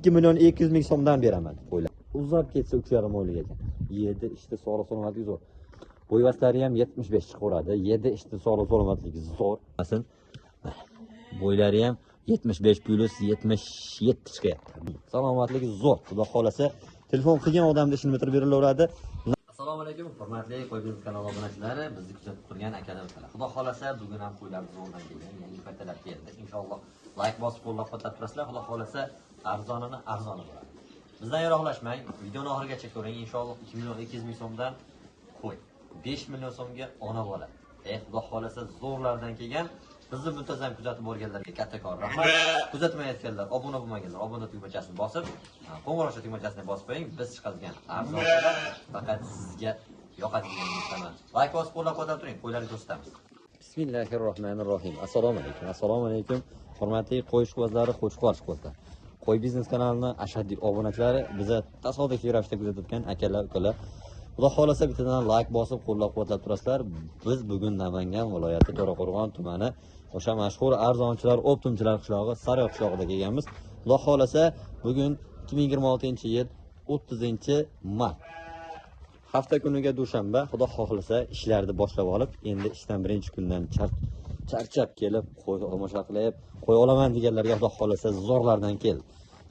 2.200.000 so'mdan beraman qo'ylar. Uzab ketsa 3,5 oylik ekan. 7 ishda sog'liq salomatligi zo'r. Bo'yvaslari ham 75 chiqaveradi. 7 ishda sog'liq salomatligi zo'r. Masalan, bo'ylari ham 75 plus 77 chiqyapti. Salomatligi zo'r. Xudo xolasa, telefon qilgan odamda ishini bitirib berilaveradi. Assalomu alaykum, hurmatli Qo'y biznes kanali obunachilari, bizni kuzatib turgan akalar ukalar. Xudo xolasa, bugun ham qo'ylar zo'rdan kelgan, yangi pattalar keldi. Inshaalloh like bosib qo'llab-quvvatlab turasizlar. Xudo xolasa, arzonini arzoni bo'ladi. Bizdan yiroqlashmang, videoni oxirigacha ko'ring. Inshaalloh 2.200.000 so'mdan qo'y, 5 million so'mga ona bola. Xudo xolasa, zo'rlardan kelgan. Bizni muntazam kuzatib borganlarga kattakon rahmat. Kuzatmayotganlar, obuna bo'lmaganlar, obuna tugmachasini bosib, qo'ng'iroqcha tugmachasini bosib qo'ying. Biz chiqargan arzonlar faqat sizga yoqadiganini aytaman. Like bosib qo'llab-quvvatlab turing, qo'ylarni ko'rsatamiz. Bismillahirrohmanirrohim. Assalomu alaykum. Assalomu alaykum. Hurmatli qo'y ishqibozlari, qo'ychiqlar ishqibozlar. Qo'y biznes kanalining ashaddiy obunachilari, bizni tasodifiy ravishda kuzatayotgan akalar, ukalar. Xudo xolasa bittadan like bosib qo'llab-quvvatlab turasizlar. Biz bugun Namangan viloyati To'raqo'rg'on tumani o'sha mashhur arzonchilar, optimchilar qishlog'i Sariq qishlog'ida kelganmiz. Xudo xolasa bugun 2026-yil 30-mart. Hafta kuniga dushanba. Xudo xolasa ishlarni boshlab olib, endi ishdan birinchi kundan charchab kelib, qo'y tomosha qilib, qo'y olaman deganlarga xudo xolasa zo'rlardan keldi.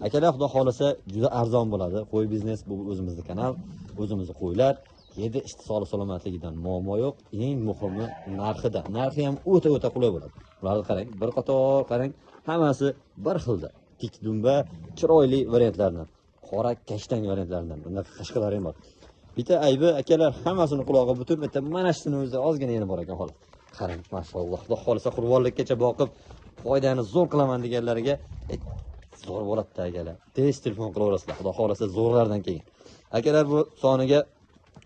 Akalar, xudo xolasa juda arzon bo'ladi. Qo'y biznes bu o'zimizning kanal, o'zimizning qo'ylar. 7 ishti sog'liq salomatligidan muammo yo'q. Eng muhimi narxida. Narxi ham o'ta qulay bo'ladi. Ularni qarang, bir qator qarang, hammasi bir xilda. Tik dumba, chiroyli variantlardan, qora kashtang variantlardan. Bunda qashqalar ham bor. Bitta aybi akalar, hammasini qulog'i butun, bitta mana shuni o'zi ozgina yana bor ekan xolos. Qarang, maşalloh. Xudo xolasa qurbonlikkacha boqib, foydani zo'r qilaman deganlarga zo'r bo'ladi-da akalar. Tez telefon qilaverasizlar. Xudo xolasa zo'rlardan kelgan. Akalar, bu soniga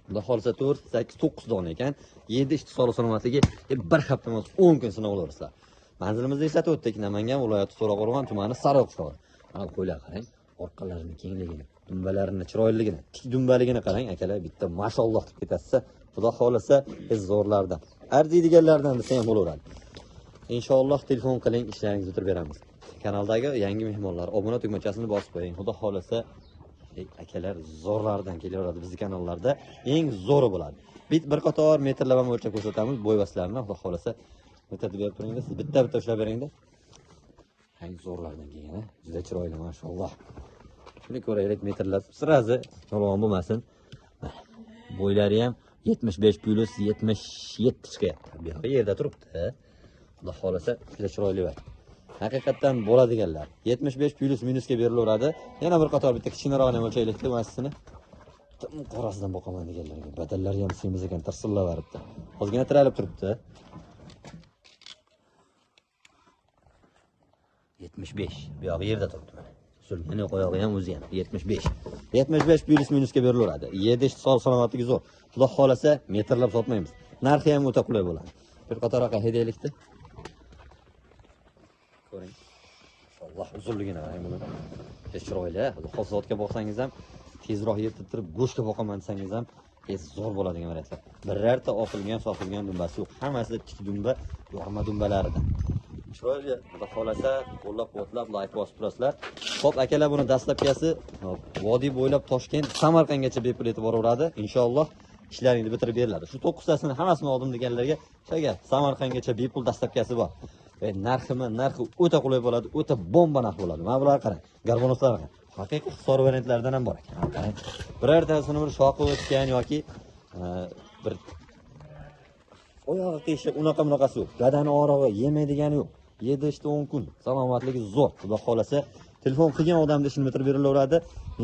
xudo xolasa 4, 8, 9 dona ekan. 7 ishti sog'liq salomatligi bir hafta emas 10 kun sinab olasizlar. Manzilimizda eslatib o'tdik, Namangan viloyati To'raqo'rg'on tumani Sariq qishlog'i. Mana qo'ylar qarang, orqalarining kengligini, dumbalarini chiroyliligini, tik dumbaligini qarang akalar, bitta mashalloh deb ketasiz. Xudo xolasa zo'rlardan. Arziydiganlardan desa ham bo'laveradi. Inshaalloh telefon qiling, ishlaringizni bitirib beramiz. Kanaldagi yangi mehmonlar obuna tugmachasini bosib qo'ying. Xudo xolasa akalar zo'rlardan kelaveradi bizning kanallarda. Eng zo'ri bo'ladi. Bir qator metrlab ham o'lchab ko'rsatamiz bo'yvaslarni. Xudo xolasa o'tatib berib turinglar. Siz bitta ushlab beringda. Eng zo'rlardan kelgan, juda chiroyli mashalloh. Shuni ko'raylik metrlab. Sirazi yolg'on bo'lmasin. Bo'ylari ham 75 plus 77 chiqyapti. Bu yerda turibdi. Xudo xolasa juda chiroyli va haqiqatdan bo'ladiganlar. 75 plus minusga berilaveradi. Yana bir qator bitta kichkinarog'ini o'lchaylikda masjidini. Tim qorasidan boqaman deganlarga. Badallari ham semiz ekan, tirsillab beribdi. Ozgina tiralib turibdi. 75. Bu yerda turibdi mana. Sulmani qo'yog'i ham o'zi ham 75. 75 plus minusga berilaveradi. 7 ishti sog'liq salomatligi zo'r. Xudo xolasa metrlab sotmaymiz. Narxi ham o'ta qulay bo'ladi. Bir qatorroq hediylikda. Ko'ring. Alloh uzunligini qarang buni. Chiroyli. Hozirga boqsangiz ham tezroq yetib go'shtga boqaman desangiz ham zo'r bo'ladigan variantlar. Birorta oqilgan, soqilgan dumbasi yo'q. Hammasi tik dumba, yorma dumbalaridan. Chiroyli. Xudo xolasa qo'llab-quvvatlab like bosib turasizlar. Xo'p, akalar, buni dastlabkasi vodiy bo'ylab Toshkent, Samarqandgacha bepul yetib boraveradi. Inshaalloh ishlaringizni bitirib beriladi. Shu 9 tasini hammasini oldim deganlarga shaga Samarqandgacha bepul dastlabkasi bor. Ve narxi o'ta qulay bo'ladi, o'ta bomba narx bo'ladi. Mana bularga qarang, garbonoslar qarang. Haqiqiy hisor variantlardan ham bor ekan. Qarang. Birortasini bir shoqib o'tgan yoki bir oyog'i qiyshiq, unaqasi yo'q. Gadani orog'i yemaydigani yo'q. 7 ishda 10 kun. Salomatligi zo'r. Xudo xolasa telefon qilgan odamda ishini bitirib berilaveradi.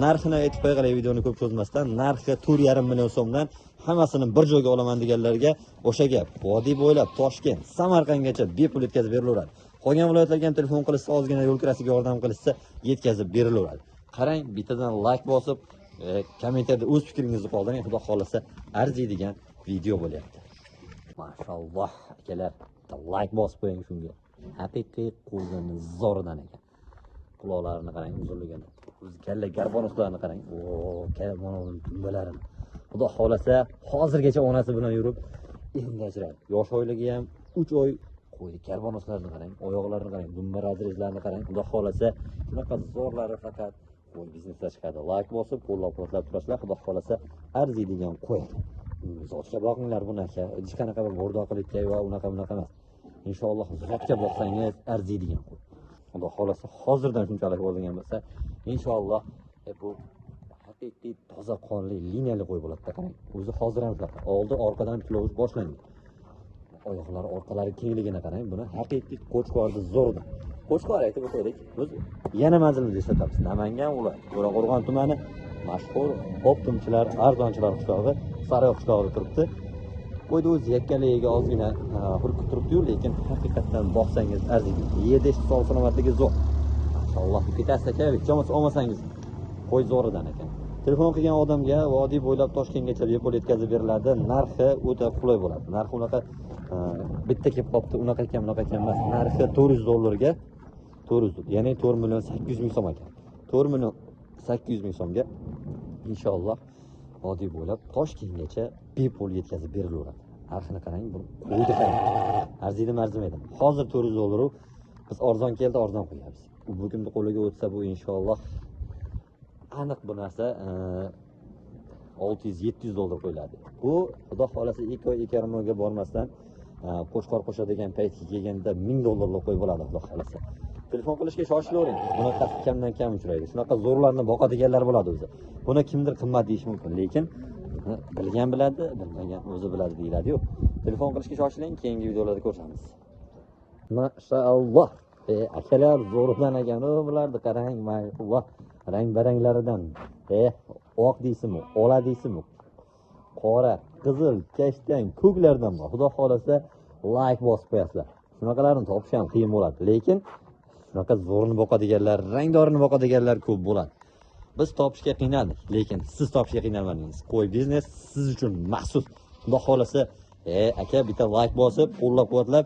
Narxini aytib qo'yay, videoni ko'p cho'zmasdan. Narxi 4,5 million so'mdan hammasini bir joyga olaman deganlarga o'sha gap. Vodiy bo'ylab Toshkent, Samarqandgacha bepul yetkazib berilaveradi. Qolgan viloyatlarga ham telefon qilishsa, ozgina yo'l kirasiga yordam qilishsa, yetkazib berilaveradi. Qarang, bittadan like bosib, kommentarda o'z fikringizni qoldiring. Xudo xolasa arziydigan video bo'lyapti. Mashalloh, akalar, like bosib qo'ying shunga. Haqiqiy qo'zini zo'ridan ekan. Quloqlarini qarang, uzunligini. Kalla garbonoslarni qarang. Garbonosning tumbalarini. Xudo xolasa hozirgacha onasi bilan yurib endi ajradi. Yosh oyligi ham 3 oy qo'ydi. Garbonoslarni qarang, oyoqlarini qarang, dumba razrezlarini qarang. Xudo xolasa shunaqa zo'rlari faqat qo'y biznesda chiqadi. Like bosib, qo'llab-quvvatlab turasizlar. Xudo xolasa arziydigan qo'y. Zotga boqinglar bunaqa. Hech qanaqa bir bo'rdoqlikka va unaqa emas. Inshaalloh zotga boqsangiz arziydigan qo'y. Xudo xolasa hozirdan shunchalik bo'lgan bo'lsa, inshaalloh bu haqiqiy toza qonli liniyali qo'y bo'ladi. Qarang, o'zi hozir ham shunaqa. Oldi orqadan tilovish boshlangan. Oyoqlari orqalari kengligini qarang. Buni haqiqiy qo'chqorni zo'rda. Qo'chqor aytib o'taylik. Biz yana manzilni eslatamiz. Namangan viloyati To'raqo'rg'on tumani mashhur optimchilar, arzonchilar qishlog'i Sariq qishlog'ida turibdi. Qo'ydi o'zi yakkaligiga ozgina hurkib turibdi-yu, lekin haqiqatdan boqsangiz arziydi. Yedish sog' salomatligi zo'r. Maşallah bittasi aka, bo'lmasa olmasangiz qo'y zo'ridan ekan. Telefon qilgan odamga vodiy bo'ylab Toshkentgacha bepul yetkazib beriladi. Narxi o'ta qulay bo'ladi. Narxi unaqa bitta kelib qopti, unaqa ekan emas. Narxi $400 400, ya'ni 4.800.000 so'm ekan. 4.800.000 so'mga inshaalloh vodiy bo'ylab Toshkentgacha bepul yetkazib berilaveradi. Narxini qarang, bu qo'ydi qarang. Arzimaydi. Hozir $400 biz arzon keldi, arzon qo'yamiz. Bugun qo'liga o'tsa bu inshaalloh aniq bu narsa $600-700 qo'yiladi. Bu xudo xolasa 2 oy 2,5 oyga bormasdan qo'shqor qo'shadigan paytga kelganda $1000 qo'y bo'ladi xudo xolasa. Telefon qilishga shoshilavering. Bunaqa kamdan kam uchraydi. Shunaqa zo'rlarni boqadiganlar bo'ladi o'zi. Buni kimdir qimmat deyish mumkin, lekin bilgan biladi, bilmagan o'zi biladi deyiladi-yu. Telefon qilishga shoshiling, keyingi videolarda ko'rishamiz. Mashaalloh. Akalar zo'rdan ekan, bularni qarang, maşallah. Rang-baranglaridan. Oq deysizmi, ola deysizmi? Qora, qizil, kashtan, ko'klardan bor. Xudo xolasa like bosib qo'yasizlar. Shunaqalarni topish ham qiyin bo'ladi, lekin shunaqa zo'rni boqadiganlar, rangdorini boqadiganlar ko'p bo'ladi. Biz topishga qiynaldik, lekin siz topishga qiynalmadingiz. Qo'y biznes siz uchun maxsus. Xudo xolasa, aka bitta like bosib, qo'llab-quvvatlab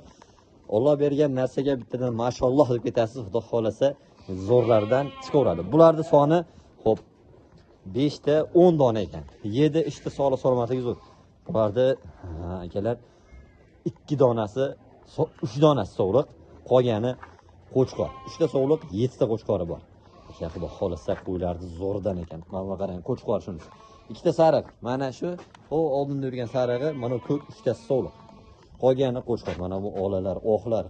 Alloh bergan narsaga bittadan mashalloh deb ketasiz. Xudo xolasa zo'rlardan chiqaveradi. Bularning soni xo'p 5 ta 10 dona ekan. 7 ishda sog'liq salomatligi zo'r. Bularda akalar 2 donasi, 3 donasi sog'liq, qolgani qo'chqor. 3 ta sog'liq, 7 ta qo'chqori bor. Aka xudo xolasa qo'ylarni zo'rdan ekan. Mana qarang, qo'chqor shunisi. 2 ta sariq. Mana shu oldinda yurgan sarig'i, mana ko'k 3 ta sog'liq. Qolgani qo'chqor. Mana bu olalar, oqlar,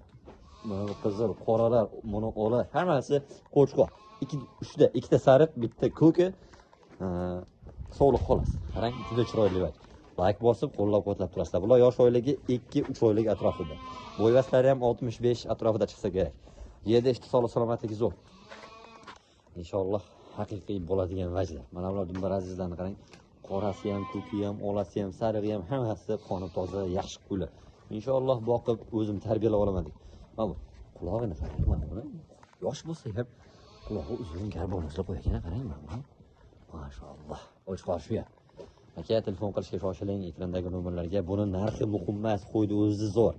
mana bu qizil, qoralar, mana ola, hammasi qo'chqor. 2 ta sariq, bitta ko'ki sog'liq xolos. Qarang, juda chiroyli va like bosib, qo'llab-quvvatlab turasizlar. Bular yosh oyligi 2-3 oylik atrofida. Bo'yvaslari ham 65 atrofida chiqsa kerak. Yerda ishti sog'liq salomatligi zo'r. Inshaalloh haqiqiy bo'ladigan vajlar. Mana bular dumbar azizlarni qarang. Qorasi ham, ko'ki ham, olasi ham, sarig'i ham hammasi qoni toza, yaxshi qo'ylar. Inshaalloh boqib o'zim tarbiyalab olaman deb. Mana bu qulog'ini qarang, mana buni. Yosh bo'lsa ham qulog'i uzun garbonozli qo'ygan, qarang mana. Maşallah. Qo'chqor shu ya. Aka telefon qilishga shoshiling, ekrandagi nomerlarga. Buni narxi muhim emas, qo'ydi o'zi zo'r.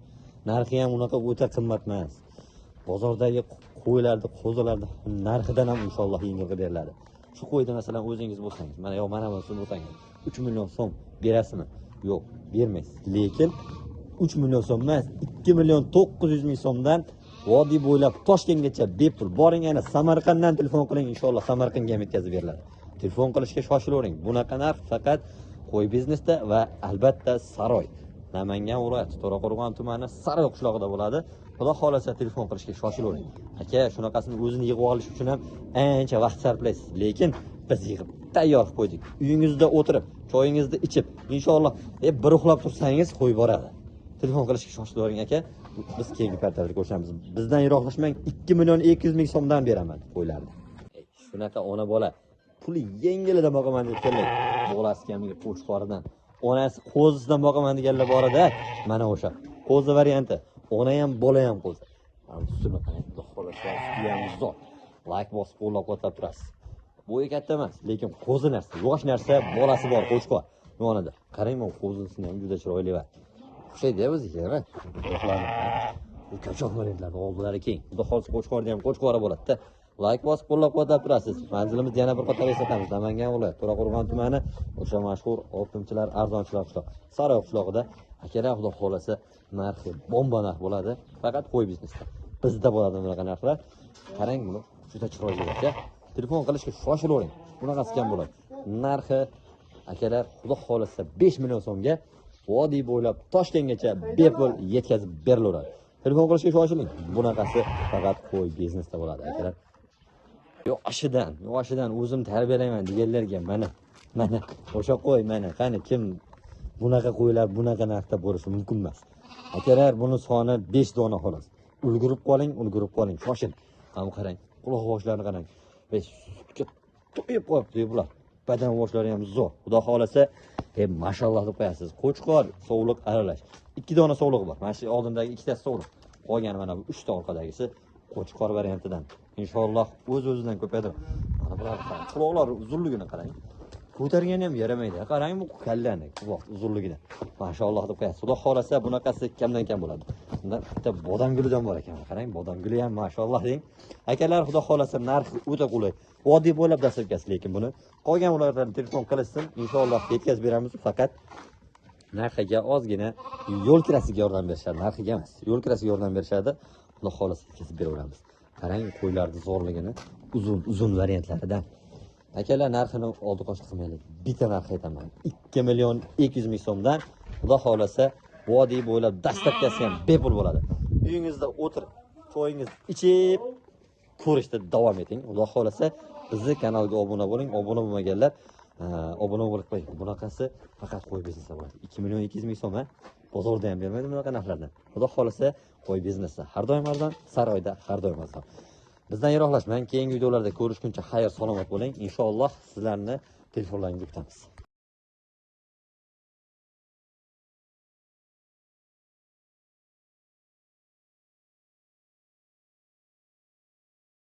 Narxi ham unaqa o'ta qimmat emas. Bozordagi qo'ylarni, qo'zilarni narxidan ham inshaalloh yengil beriladi. Shu qo'yda masalan o'zingiz bo'lsangiz, mana yo'q mana bo'lsa bo'lsangiz 3 million so'm berasizmi? Yo'q, bermaysiz. Lekin 3 million so'm emas, 2.900.000 so'mdan vodiy bo'ylab Toshkentgacha bepul boring. Yana Samarqanddan telefon qiling, inshaalloh Samarqandga ham yetkazib beriladi. Telefon qilishga shoshilavering. Bunaqa narx faqat qo'y biznesda va albatta Saroy. Namangan viloyati To'raqo'rg'on tumani Saroy qishlog'ida bo'ladi. Xudo xolasa telefon qilishga shoshilavering. Aka, shunaqasini o'zini yig'ib olish uchun ham ancha vaqt sarflaysiz, lekin biz yig'ib tayyor qilib qo'ydik. Uyingizda o'tirib, choyingizni ichib, inshaalloh bir uxlab tursangiz qo'y boradi. Telefon qilishga shoshilavering aka. Biz keyingi portalda ko'rishamiz. Bizdan yiroqlashmang, 2.200.000 so'mdan beraman qo'ylarni. Shunaqa ona bola puli yengilidan boqaman deb kelmaydi. Bolasi kamiga qo'chqoridan, onasi qo'zisidan boqaman deganlar borada, mana o'sha qo'zi varianti. Ona ham, bola ham qo'zi. Mana ustini qarang, xolasa, usti ham zo'r. Like bosib qo'llab-quvvatlab turasiz. Bo'yi katta emas, lekin qo'zi narsa, yosh narsa, bolasi bor qo'chqor. Yonida. Qarang, bu qo'zisini ham juda chiroyli va o'xshaydi-ya o'ziga, ha. Bu kachoq variantlarning oldilari keng. Xudo xolsa qo'chqorni ham qo'chqori bo'ladi-da. Like bosib qo'llab-quvvatlab turasiz. Manzilimizni yana bir qator eslatamiz. Namangan viloyati To'raqo'rg'on tumani, o'sha mashhur optimchilar, arzonchilar qishlog'i, Saroy qishlog'ida. Akalar xudo xolasa narxi bomba narx bo'ladi, faqat qo'y biznesda. Bizda bo'ladi bunaqa narxlar. Qarang buni, juda chiroyli aka. telefon qilishga shoshilavering. Bunaqasi kam bo'ladi. Narxi akalar, xudo xolasa 5 million so'mga vodiy bo'ylab Toshkentgacha bepul yetkazib berilaveradi. Telefon qilishga shoshiling. Bunaqasi faqat qo'y biznesda bo'ladi akalar. Yoshidan o'zim tarbiyalayman deganlarga mana o'sha qo'y mana qani kim bunaqa qo'ylar bunaqa narxda bo'lishi mumkin emas. Akalar, buni soni 5 dona xolos. Ulgurib qoling, shoshil. Ham qarang, quloq ovoshlarini qarang. To'yib qo'yibdi bular. Badan ovoshlari ham zo'r. Xudo xolasa, mashalloh deb qo'yasiz. Qo'chqor, sovliq aralash. 2 dona sovliq bor. Mana shu oldimdagi 2 ta sovliq. Qolgani mana bu 3 ta orqadagisi qo'chqor variantidan. Inshaalloh o'z-o'zidan ko'payadi. Mana bular quloqlar uzunligini qarang. Ko'targani ham yaramaydi. Qarang bu kallani, quloq uzunligidan. Mashalloh deb qo'yasiz. Xudo xolasa bunaqasi kamdan kam bo'ladi. Bunda bitta bodam gulidan bor ekan. Qarang, bodam guli ham mashalloh deng. Akalar, xudo xolasa narxi o'ta qulay. Vodiy bo'ylab dastlabkasi, lekin buni qolgan ulardan telefon qilishsin, inshaalloh yetkazib beramiz. Faqat narxiga ozgina yo'l kirasiga yordam berishadi, narxiga emas. Yo'l kirasiga yordam berishadi. Xudo xolasa yetkazib beraveramiz. Qarang, qo'ylarning zo'rligini, uzun variantlaridan. Akalar, narxini oldi qo'shib qilmaylik. Bitta narx aytaman. 2 million 200 ming so'mdan xudo xolasa vodiy bo'ylab dastlabkasi ham bepul bo'ladi. Uyingizda o'tirib, choyingizni ichib ko'rishda davom eting. Xudo xolasa bizni kanalga obuna bo'ling. Obuna bo'lmaganlar obuna bo'lib qo'ying. Bunaqasi faqat qo'y biznesda bo'ladi. 2 million 200 ming so'm, bozorda ham bermaydi bunaqa narxlardan. Xudo xolasa qo'y biznesda har doim arzon, saroyda har doim arzon. Bizdan yiroqlashmang. Keyingi videolarda ko'rishguncha xayr salomat bo'ling. Inshaalloh sizlarni telefonlaringizga kutamiz.